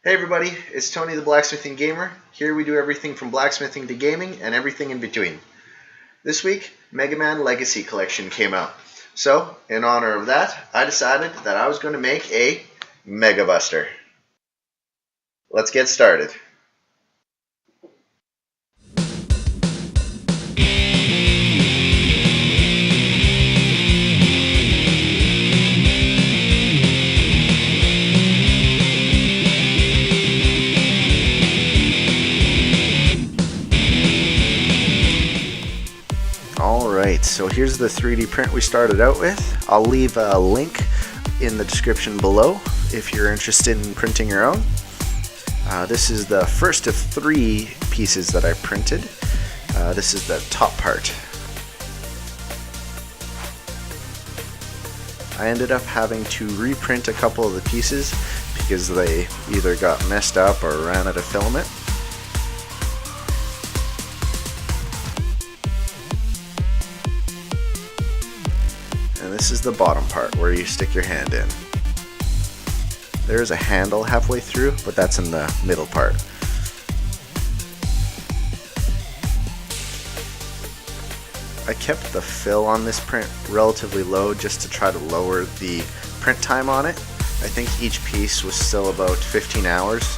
Hey everybody, it's Tony the Blacksmithing Gamer. Here we do everything from blacksmithing to gaming and everything in between. This week, Mega Man Legacy Collection came out. So, in honor of that, I decided that I was going to make a Mega Buster. Let's get started. Alright, so here's the 3D print we started out with. I'll leave a link in the description below if you're interested in printing your own. This is the first of 3 pieces that I printed. This is the top part. I ended up having to reprint a couple of the pieces because they either got messed up or ran out of filament. And this is the bottom part where you stick your hand in. There's a handle halfway through, but that's in the middle part. I kept the fill on this print relatively low just to try to lower the print time on it. I think each piece was still about 15 hours.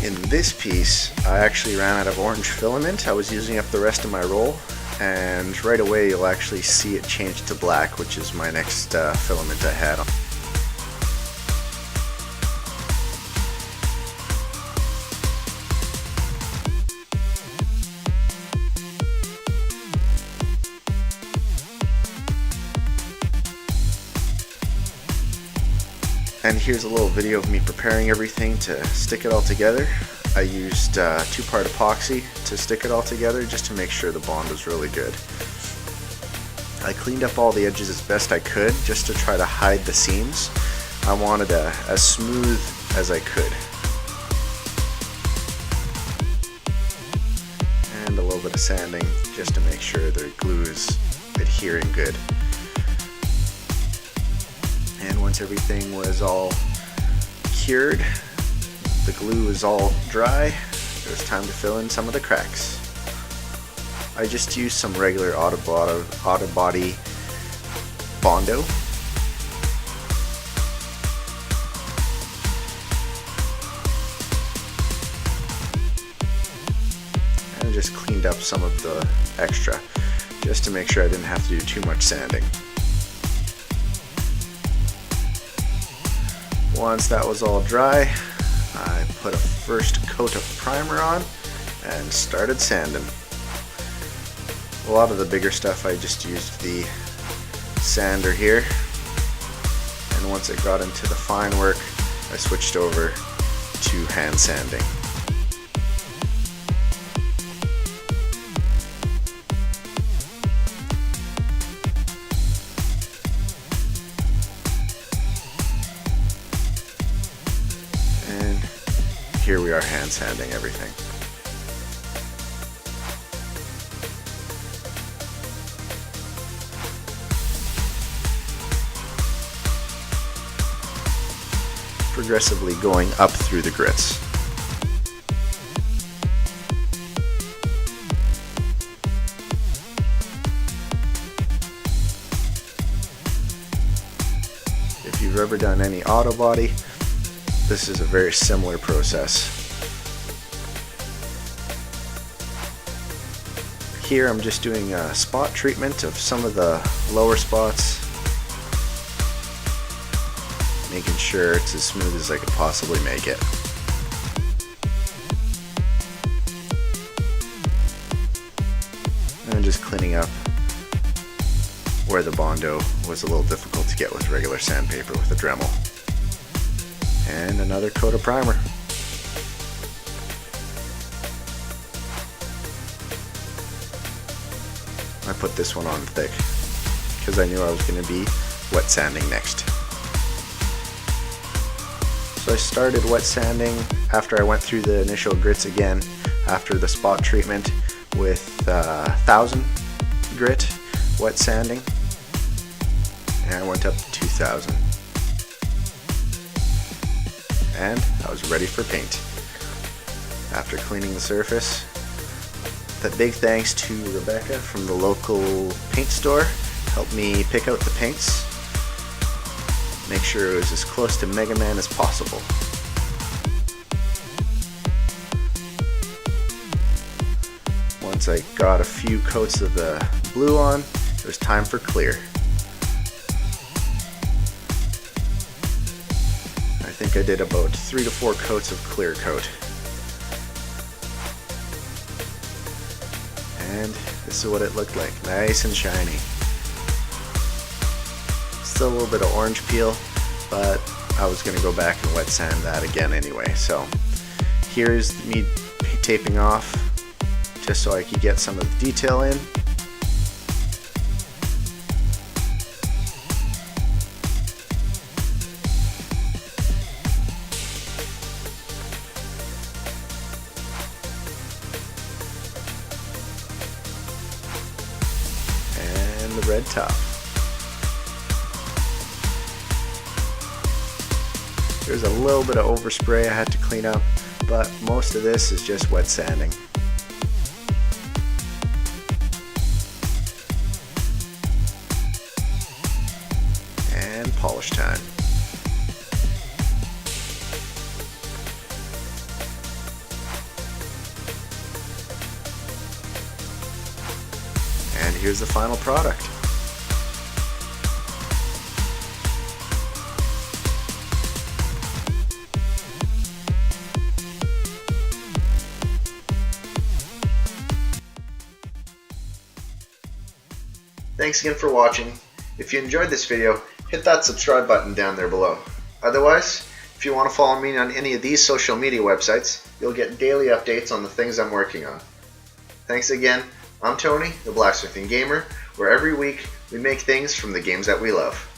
In this piece, I actually ran out of orange filament. I was using up the rest of my roll, and right away you'll actually see it change to black, which is my next filament I had on. And here's a little video of me preparing everything to stick it all together. I used 2-part epoxy to stick it all together just to make sure the bond was really good. I cleaned up all the edges as best I could just to try to hide the seams. I wanted as smooth as I could. And a little bit of sanding just to make sure the glue is adhering good. And once everything was all cured, the glue was all dry, it was time to fill in some of the cracks. I just used some regular auto body Bondo. And just cleaned up some of the extra, just to make sure I didn't have to do too much sanding. Once that was all dry, I put a first coat of primer on and started sanding. A lot of the bigger stuff I just used the sander here, and once it got into the fine work I switched over to hand sanding. Here we are hand sanding everything. Progressively going up through the grits. If you've ever done any auto body, this is a very similar process. Here I'm just doing a spot treatment of some of the lower spots, making sure it's as smooth as I could possibly make it. And just cleaning up where the Bondo was a little difficult to get with regular sandpaper with a Dremel. And another coat of primer. I put this one on thick because I knew I was going to be wet sanding next. So I started wet sanding after I went through the initial grits again after the spot treatment with 1000 grit wet sanding, and I went up to 2000, and I was ready for paint. After cleaning the surface, a big thanks to Rebecca from the local paint store, helped me pick out the paints, make sure it was as close to Mega Man as possible. Once I got a few coats of the blue on, it was time for clear. I think I did about 3 to 4 coats of clear coat. And this is what it looked like, nice and shiny. Still a little bit of orange peel, but I was going to go back and wet sand that again anyway. So here's me taping off just so I could get some of the detail in. And the red top. There's a little bit of overspray I had to clean up, but most of this is just wet sanding. And polish time. And here's the final product. Thanks again for watching. If you enjoyed this video, hit that subscribe button down there below. Otherwise, if you want to follow me on any of these social media websites, you'll get daily updates on the things I'm working on. Thanks again. I'm Tony, the Blacksmithing Gamer, where every week we make things from the games that we love.